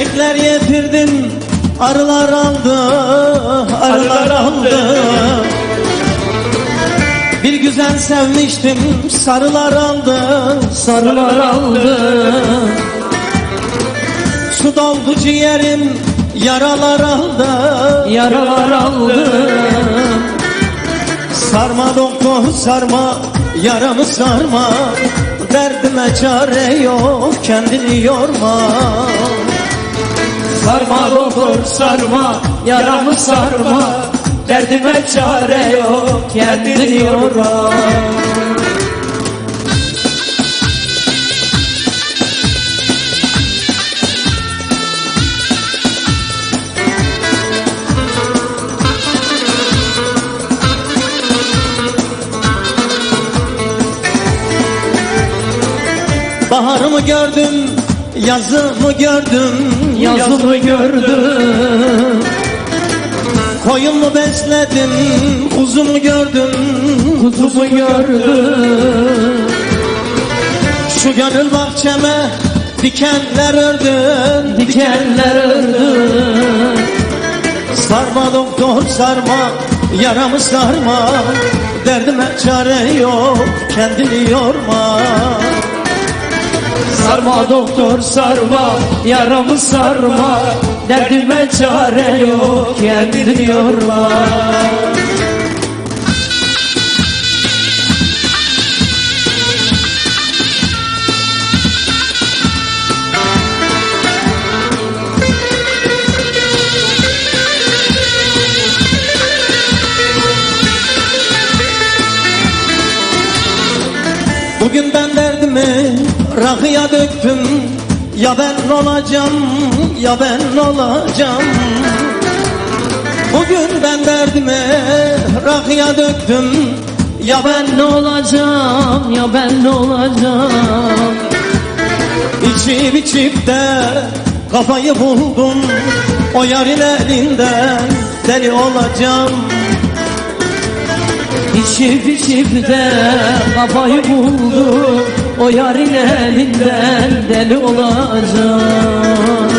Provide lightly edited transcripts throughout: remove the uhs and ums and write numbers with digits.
Çiçekler getirdim, arılar aldı, arılar aldı. Bir güzel sevmiştim, sarılar aldı, sarılar aldı. Su doldu ciğerim, yaralar aldı, yaralar aldı. Sarma doktor sarma, yaramı sarma, derdime çare yok, kendini yorma. Sarma doktor sarma, yaramı sarma, derdime çare yok, kendini yorma. Baharımı gördüm, yazımı gördüm, Yazımı gördüm, koyumu besledim, kuzumu gördüm, kuzumu gördüm. Şu gönül bahçeme dikenler ördüm, Dikenler ördüm. Sarma doktor sarma, yaramı sarma, derdime çare yok, kendini yorma. Sarma doktor sarma, yaramı sarma, derdime çare yok, kendini yorma. Bugün ben derdimi rakıya döktüm, ya ben olacağım, ya ben olacağım. Bugün ben derdimi rakıya döktüm, ya ben Ne olacağım, ya ben ne olacağım? içip içip de kafayı buldum, o yarın elinden deli olacağım. İçip içip de kafayı buldum, o yarın elinden deli olacağım.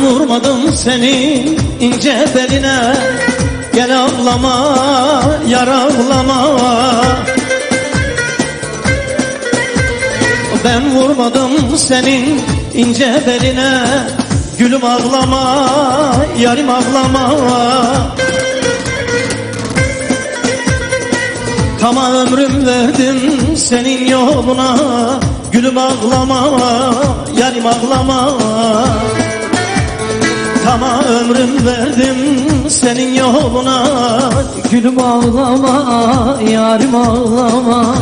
Vurmadım seni ince beline, gel ağlama, yar ağlama. Ben vurmadım senin ince beline, gülüm ağlama, yarim ağlama. Tamam ömrüm verdim senin yoluna, gülüm ağlama, yarim ağlama. Ama ömrüm verdim senin yoluna, Gülüm ağlama, yarim ağlama.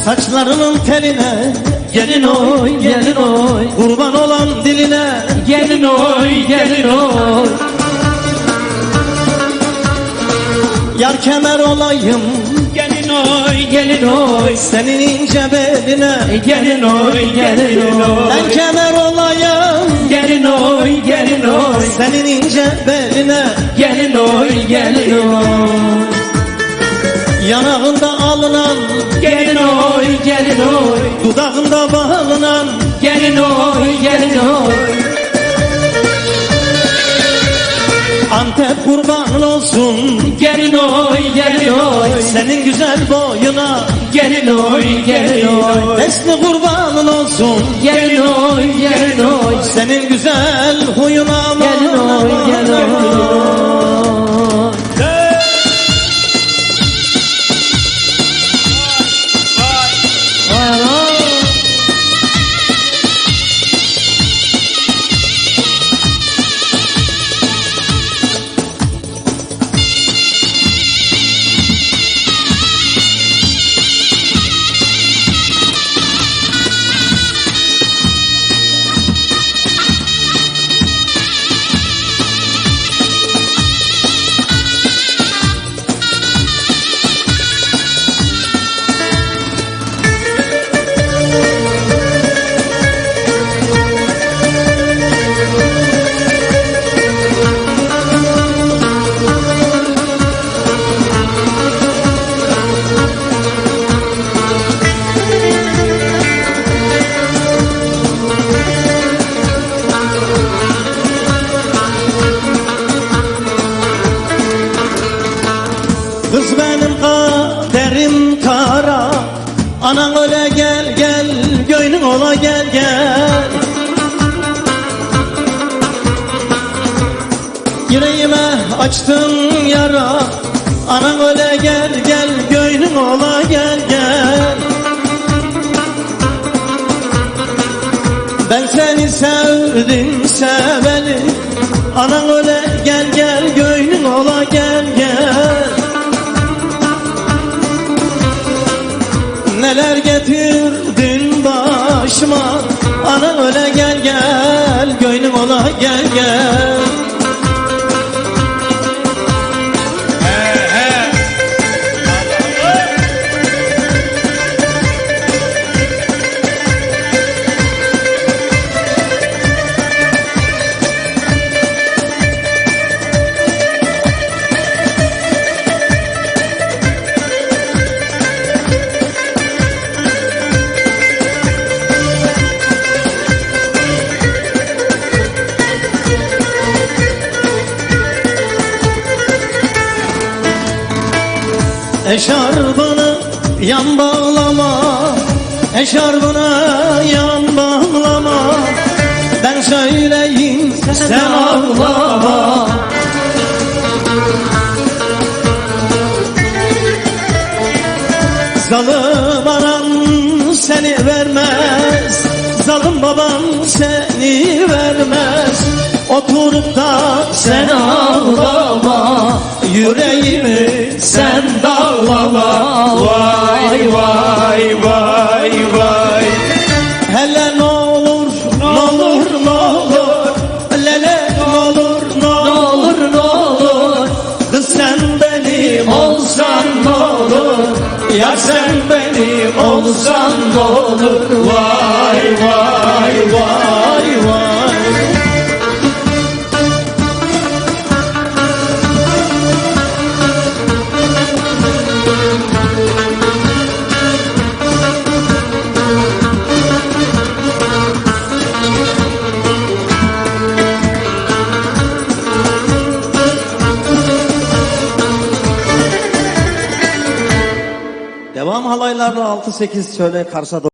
Saçlarının teline Gelin oy, gelin oy, kurban olan diline, gelin oy, gelin oy. yar kemer olayım, Gelin oy, gelin oy, senin ince beline. gelin oy, gelin oy. Ben kemer olayım, Gelin oy, gelin oy, senin ince beline. gelin oy, gelin oy. Yanağında alınan, Gelin oy, gelin oy, dudağında bağlanan, gelin oy, gelin oy. Antep kurban olsun, Gelin oy gelin oy, senin güzel boyuna. gelin oy gelin oy, Esni kurbanın olsun, gelin oy gelin oy, senin güzel huyuna. gelin oy gelin oy. Vay anam. Kız benim kaderim kara, anan öyle gel gel, göynün ola gel gel. Yüreğime açtın yara, anan öyle gel gel, göynün ola gel gel. Ben seni sevdim seveli, anan öyle gel gel, göynün ola gel gel. Neler getirdin başıma, ana öyle gel gel, göynüm ola gel gel. Eşarbını yan bağlama, eşarbını yan bağlama. Ben söyleyeyim sen ağlama. Zalim anam seni vermez, zalim babam seni vermez. Oturup da Sen ağlama, yüreğimi sen dağlama. Vay vay vay vay. hele ne olur, ne olur, ne olur, lele ne olur, ne Ne olur. olur ne olur, Kız sen benim olsan ne olur, ya sen benim olsan ne olur. Vay vay vay vay. Devam halaylarla 6-8 şöyle Kars'a doğru.